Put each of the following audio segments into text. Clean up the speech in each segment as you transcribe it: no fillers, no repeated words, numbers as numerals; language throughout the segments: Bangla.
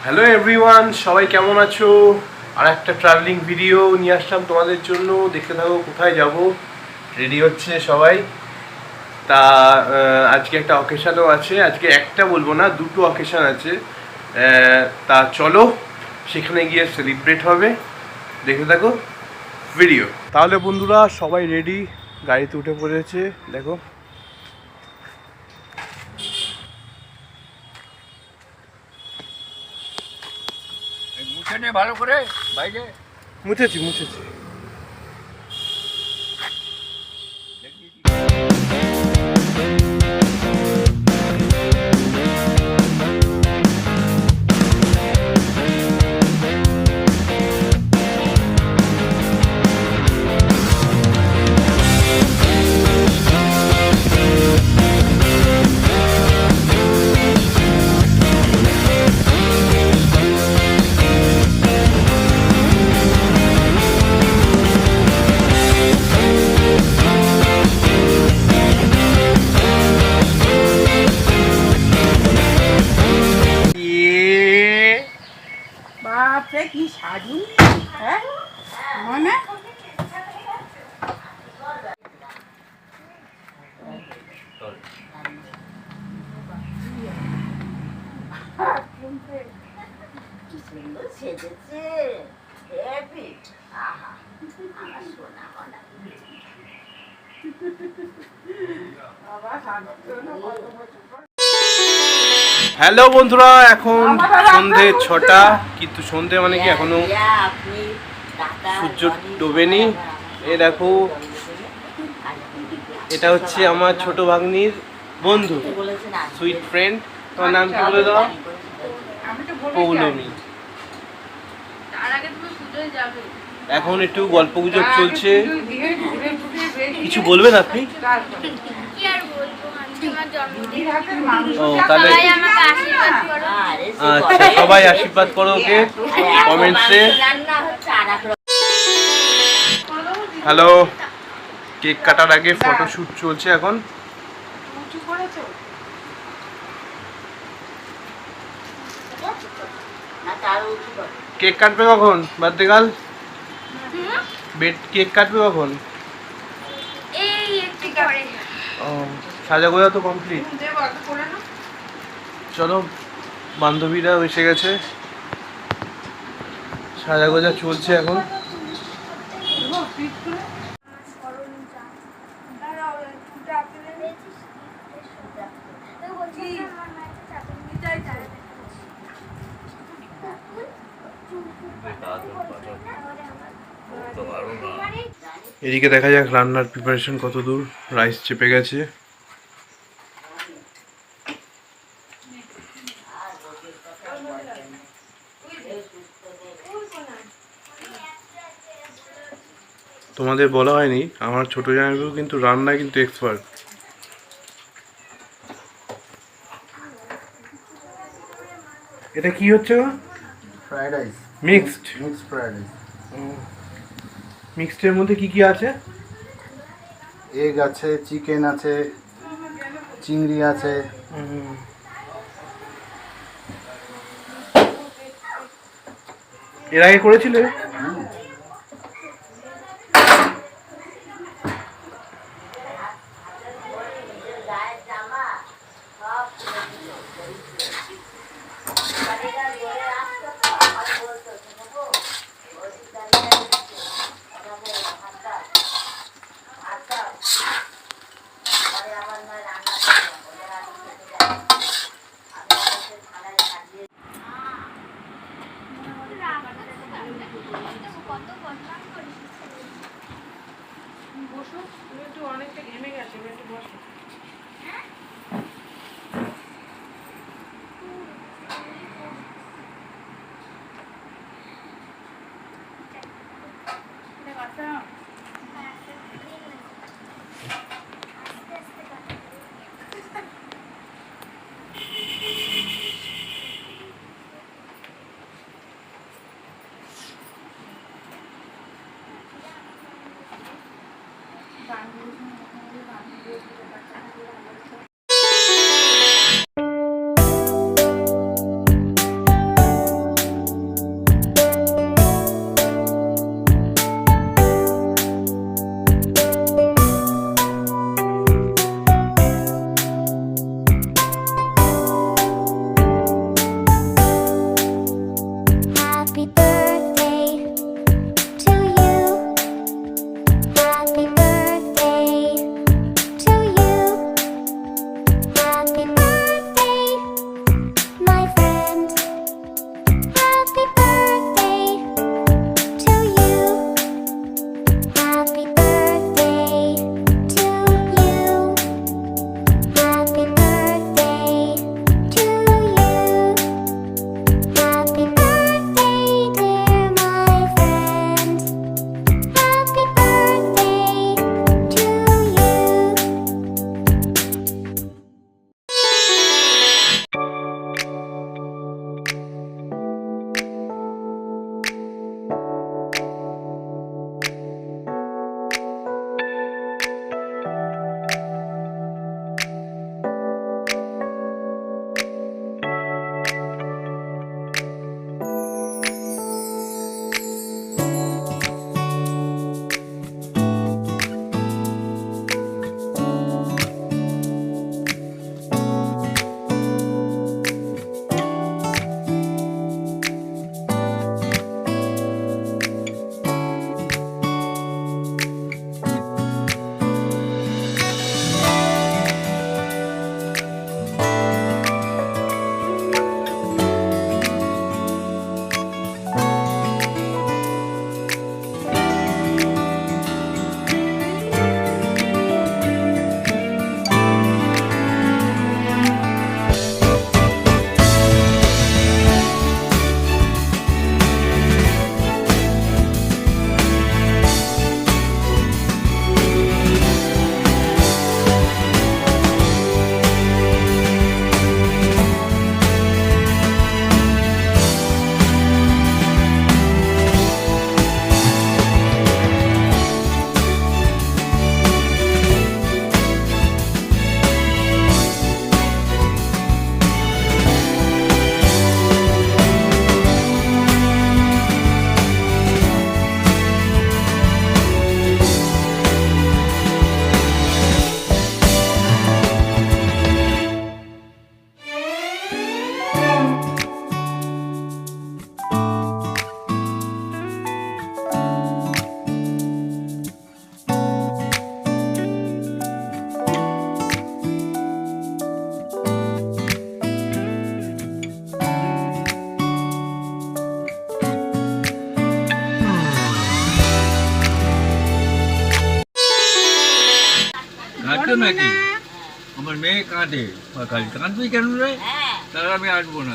হ্যালো এভরিওয়ান, সবাই কেমন আছো? আর একটা ট্রাভেলিং ভিডিও নিয়ে আসলাম তোমাদের জন্য। দেখতে থাকো কোথায় যাব। রেডি হচ্ছে সবাই। তা আজকে একটা অকেশানও আছে। আজকে একটা বলবো না, দুটো অকেশান আছে। তা চলো সেখানে গিয়ে সেলিব্রেট হবে। দেখতে থাকো ভিডিও। তাহলে বন্ধুরা সবাই রেডি, গাড়িতে উঠে পড়েছে। দেখো ভালো করে বাইরে মুছেছি। বাপরে কি সাজুন, হ্যাঁ মানে কি সুন্দর সেজেছে। হেভি। আহা, আমার সোনা মনা। বাবা সাজুন না কত বছর পর। হ্যালো বন্ধুরা, এখন সন্ধে 6টা, কিন্তু সন্ধে মানে কি এখনো আপনি টাকা সূর্য ডোবেনি। এ দেখো, এটা হচ্ছে আমার ছোট ভাগ্নির বন্ধু, বলেছেন সুইট ফ্রেন্ড। তোমার নাম কি বলে দাও? আমি তো বলি পৌলমী। তার আগে তুমি পুজোয় যাবে। এখন একটু গল্প গুজব চলছে। দিয়ে ঘুরে ঘুরে বেরিয়ে কিছু বলবেন আপনি? তারপরে কি আর বলবো, আজকে আমার জন্মদিন। দিদির হাতের মাংস ও তাহলে সবাই আমাকে আশীর্বাদ করো। আচ্ছা, সবাই আশীর্বাদ করো ওকে কমেন্টসে। রান্না হচ্ছে আর এক রকম। হ্যালো, কেক কাটার আগে ফটোশুট চলছে এখন। উঁচু করেছো না তার উঁচু করে। কেক কাটবে কখন? বার্থডে গার্ল কেক কাটবে কখন? এই একটু পরে। ও, সাজা গোজা তো কমপ্লিট। যে বড় করে না চলো, বান্ধবীরাও এসে গেছে, সাজা গোজা চলছে এখন। ও পিট করে এদিকে দেখা যাক রান্নার প্রিপারেশন কত দূর। রাইস চেপে গেছে। তোমাদের বলা হয়নি, আমার ছোট জামাইবাবু কিন্তু রান্না কিন্তু এক্সপার্ট। এটা কি হচ্ছে গো? Fried rice, mixed. Mix fried rice. মিক্সডের মধ্যে কি কি আছে? এগ আছে, চিকেন আছে, চিংড়ি আছে। এর আগে করেছিলে? বসো, তুমি একটু অনেকটা ঘেমে গেছো, একটু বসো। কাঁদছো নাকি? আমার মেয়ে কাঁদে খালি। কাঁদবি কেন রে? হ্যাঁ তাহলে আমি আসবো না,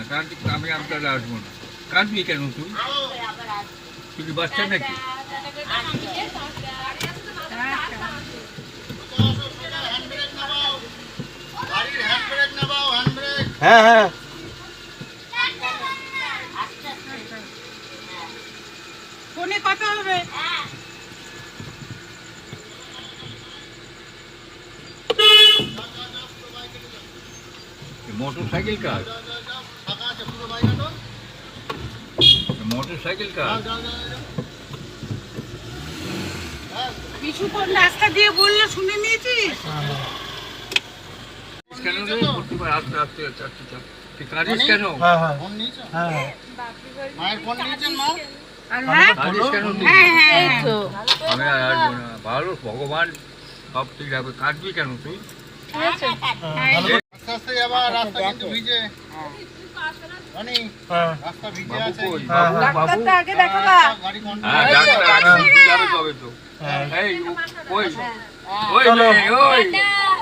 আমি তাহলে আসবো না। কাঁদবি কেন তুই? আসবে আবার আসবে তুই কি বাচ্চা নাকি? হ্যাঁ হ্যাঁ ফোনে কথা হবে। মোটর সাইকেল কার? মোটর সাইকেল কার? বিশু কোন রাস্তা দিয়ে বললো শুনে নিয়েছিস? কেন রে? প্রতিবার আস্তে আস্তে আস্তে আস্তে আস্তে। তুই কাঁদিস কেন? হ্যাঁ হ্যাঁ ফোন নিয়েছো? হ্যাঁ মায়ের ফোন নিয়েছেন মা? আর হ্যাঁ কাঁদিস কেন তুই? হ্যাঁ হ্যাঁ আমি আর আসবো না। ভালো ভগবান সব ঠিক রাখবে। কাঁদবি কেন তুই? আস্তে আস্তে যাবা, রাস্তা কিন্তু ভিজে। অনি, হ্যাঁ রাস্তা ভিজে বাবু আছে। কই? হ্যাঁ, বাবু, হ্যাঁ। বাবু? ডাক্তারটা আগে দেখাবা। গাড়ি কন্ট্রোল হ্যাঁ, ডাক্তার আসবে, যাবে তবে তো। হ্যাঁ। এই, ওই, ওই চলো। মেয়ে, ওই।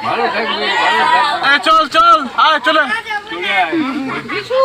ভালো থাকবে, ভালো থাকবে। চল চল আয় চলে চলে আয়। ওই, বিশু